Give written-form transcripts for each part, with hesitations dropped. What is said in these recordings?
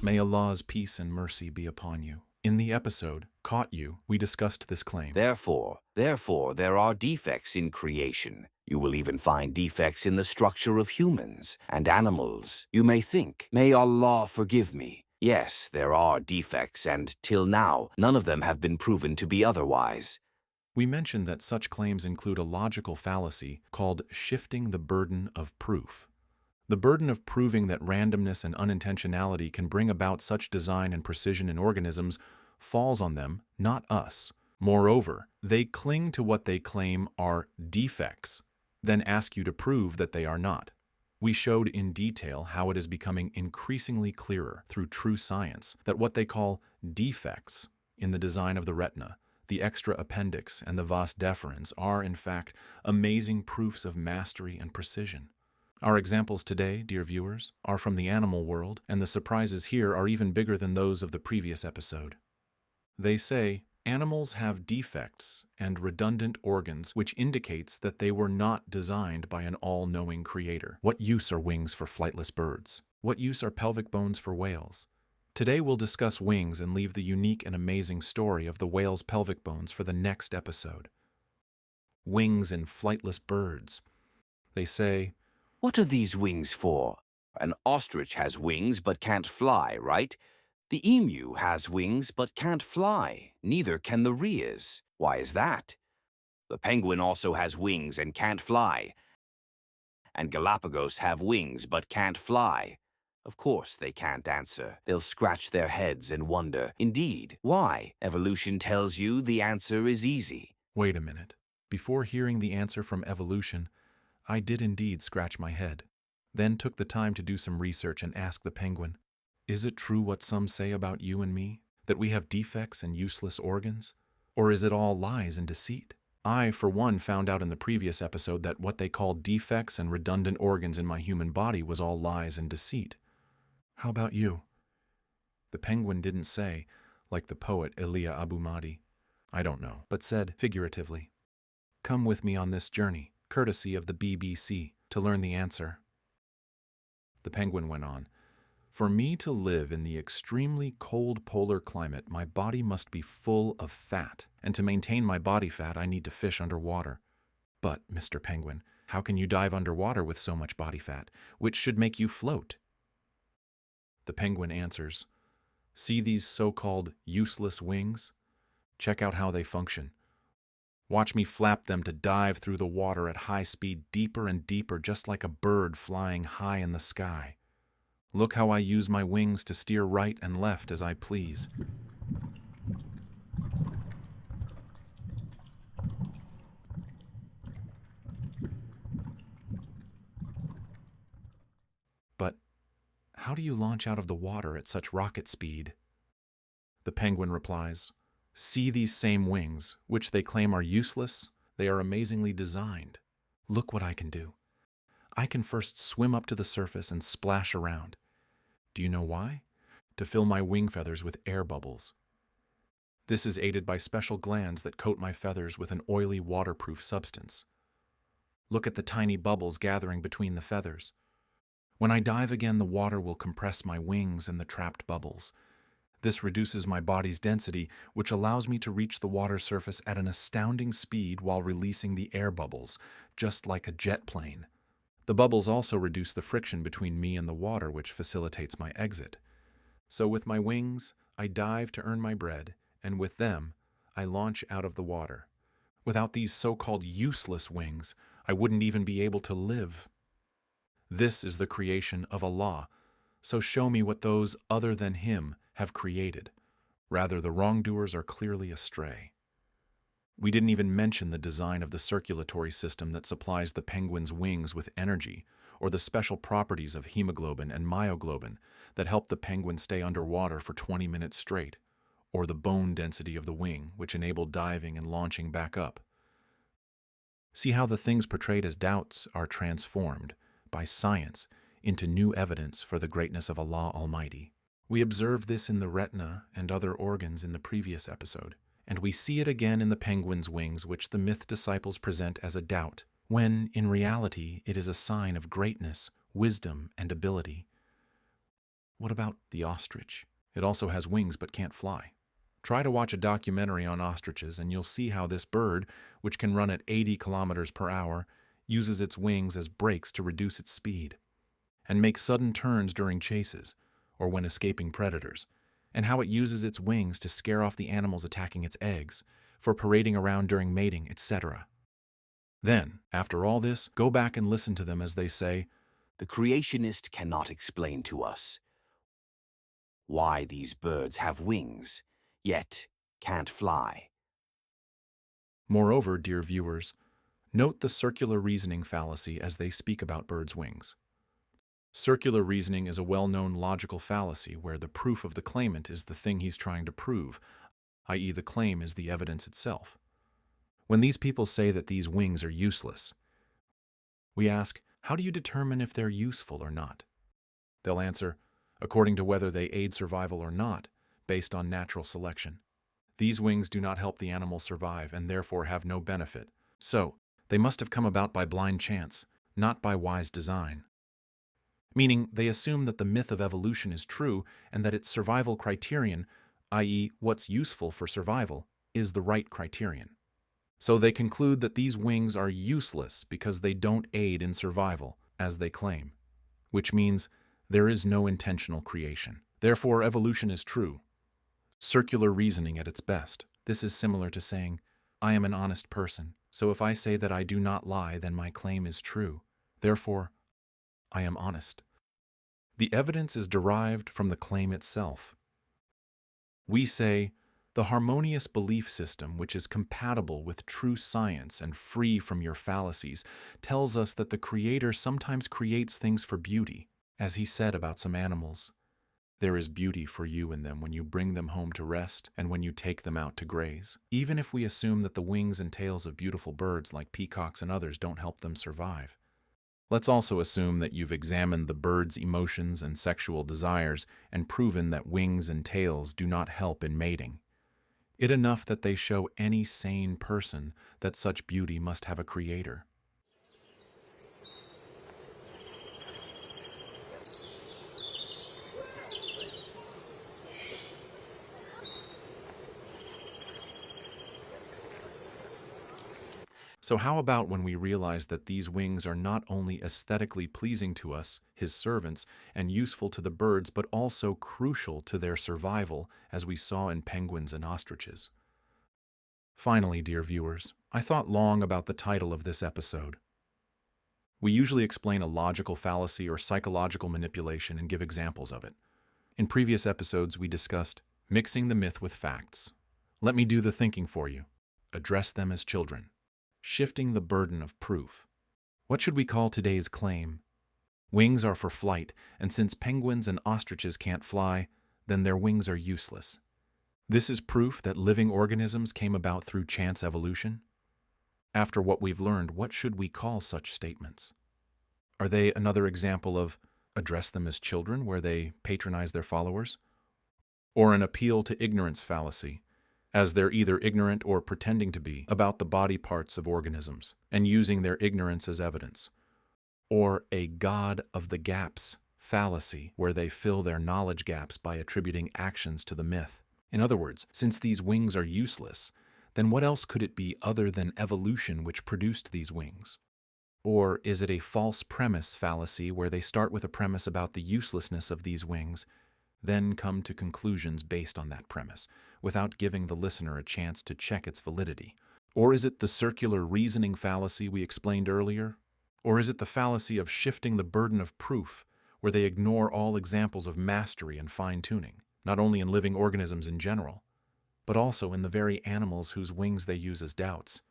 May Allah's peace and mercy be upon you. In the episode, Caught You, we discussed this claim. Therefore, there are defects in creation. You will even find defects in the structure of humans and animals. You may think, may Allah forgive me. Yes, there are defects, and till now, none of them have been proven to be otherwise. We mentioned that such claims include a logical fallacy called shifting the burden of proof. The burden of proving that randomness and unintentionality can bring about such design and precision in organisms falls on them, not us. Moreover, they cling to what they claim are defects, then ask you to prove that they are not. We showed in detail how it is becoming increasingly clearer through true science that what they call defects in the design of the retina, the extra appendix, and the vas deferens are, in fact, amazing proofs of mastery and precision. Our examples today, dear viewers, are from the animal world, and the surprises here are even bigger than those of the previous episode. They say, animals have defects and redundant organs, which indicates that they were not designed by an all-knowing creator. What use are wings for flightless birds? What use are pelvic bones for whales? Today we'll discuss wings and leave the unique and amazing story of the whale's pelvic bones for the next episode. Wings in flightless birds. They say, What are these wings for? An ostrich has wings but can't fly, right? The emu has wings but can't fly. Neither can the rheas. Why is that? The penguin also has wings and can't fly. And Galapagos have wings but can't fly. Of course they can't answer. They'll scratch their heads and wonder. Indeed, why? Evolution tells you the answer is easy. Wait a minute. Before hearing the answer from evolution, I did indeed scratch my head, then took the time to do some research and ask the penguin, is it true what some say about you and me, that we have defects and useless organs? Or is it all lies and deceit? I, for one, found out in the previous episode that what they called defects and redundant organs in my human body was all lies and deceit. How about you? The penguin didn't say, like the poet Elia Abu Mahdi, I don't know, but said figuratively, come with me on this journey, courtesy of the BBC, to learn the answer. The penguin went on, for me to live in the extremely cold polar climate, my body must be full of fat, and to maintain my body fat, I need to fish underwater. But, Mr. Penguin, how can you dive underwater with so much body fat, which should make you float? The penguin answers, see these so-called useless wings? Check out how they function. Watch me flap them to dive through the water at high speed deeper and deeper, just like a bird flying high in the sky. Look how I use my wings to steer right and left as I please. But how do you launch out of the water at such rocket speed? The penguin replies, see these same wings, which they claim are useless, they are amazingly designed. Look what I can do. I can first swim up to the surface and splash around. Do you know why? To fill my wing feathers with air bubbles. This is aided by special glands that coat my feathers with an oily waterproof substance. Look at the tiny bubbles gathering between the feathers. When I dive again, the water will compress my wings and the trapped bubbles. This reduces my body's density, which allows me to reach the water surface at an astounding speed while releasing the air bubbles, just like a jet plane. The bubbles also reduce the friction between me and the water, which facilitates my exit. So with my wings, I dive to earn my bread, and with them, I launch out of the water. Without these so-called useless wings, I wouldn't even be able to live. This is the creation of Allah, so show me what those other than Him have created. Rather, the wrongdoers are clearly astray. We didn't even mention the design of the circulatory system that supplies the penguin's wings with energy, or the special properties of hemoglobin and myoglobin that help the penguin stay underwater for 20 minutes straight, or the bone density of the wing, which enable diving and launching back up. See how the things portrayed as doubts are transformed by science into new evidence for the greatness of Allah Almighty. We observed this in the retina and other organs in the previous episode, and we see it again in the penguin's wings, which the myth disciples present as a doubt, when, in reality, it is a sign of greatness, wisdom, and ability. What about the ostrich? It also has wings but can't fly. Try to watch a documentary on ostriches and you'll see how this bird, which can run at 80 kilometers per hour, uses its wings as brakes to reduce its speed and make sudden turns during chases or when escaping predators, and how it uses its wings to scare off the animals attacking its eggs, for parading around during mating, etc. Then, after all this, go back and listen to them as they say, The creationist cannot explain to us why these birds have wings, yet can't fly. Moreover, dear viewers, note the circular reasoning fallacy as they speak about birds' wings. Circular reasoning is a well-known logical fallacy where the proof of the claimant is the thing he's trying to prove, i.e. the claim is the evidence itself. When these people say that these wings are useless, we ask, how do you determine if they're useful or not? They'll answer, according to whether they aid survival or not, based on natural selection. These wings do not help the animal survive and therefore have no benefit. So, they must have come about by blind chance, not by wise design. Meaning, they assume that the myth of evolution is true and that its survival criterion, i.e. what's useful for survival, is the right criterion. So they conclude that these wings are useless because they don't aid in survival, as they claim, which means there is no intentional creation. Therefore, evolution is true. Circular reasoning at its best. This is similar to saying, I am an honest person, so if I say that I do not lie, then my claim is true. Therefore, I am honest. The evidence is derived from the claim itself. We say, the harmonious belief system, which is compatible with true science and free from your fallacies, tells us that the Creator sometimes creates things for beauty, as He said about some animals. There is beauty for you in them when you bring them home to rest and when you take them out to graze. Even if we assume that the wings and tails of beautiful birds like peacocks and others don't help them survive. Let's also assume that you've examined the bird's emotions and sexual desires and proven that wings and tails do not help in mating. It enough that they show any sane person that such beauty must have a creator. So how about when we realize that these wings are not only aesthetically pleasing to us, His servants, and useful to the birds, but also crucial to their survival, as we saw in penguins and ostriches? Finally, dear viewers, I thought long about the title of this episode. We usually explain a logical fallacy or psychological manipulation and give examples of it. In previous episodes, we discussed mixing the myth with facts. Let me do the thinking for you. Address them as children. Shifting the burden of proof. What should we call today's claim? Wings are for flight, and since penguins and ostriches can't fly, then their wings are useless. This is proof that living organisms came about through chance evolution? After what we've learned, what should we call such statements? Are they another example of address them as children, where they patronize their followers? Or an appeal to ignorance fallacy, as they're either ignorant or pretending to be about the body parts of organisms and using their ignorance as evidence? Or a God of the gaps fallacy, where they fill their knowledge gaps by attributing actions to the myth? In other words, since these wings are useless, then what else could it be other than evolution which produced these wings? Or is it a false premise fallacy, where they start with a premise about the uselessness of these wings, then come to conclusions based on that premise, without giving the listener a chance to check its validity? Or is it the circular reasoning fallacy we explained earlier? Or is it the fallacy of shifting the burden of proof, where they ignore all examples of mastery and fine-tuning, not only in living organisms in general, but also in the very animals whose wings they use as doubts?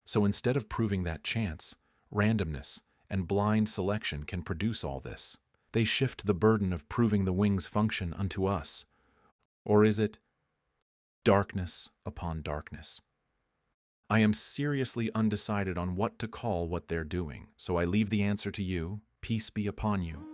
So instead of proving that chance, randomness, and blind selection can produce all this, they shift the burden of proving the wings' function unto us. Or is it darkness upon darkness? I am seriously undecided on what to call what they're doing, so I leave the answer to you. Peace be upon you.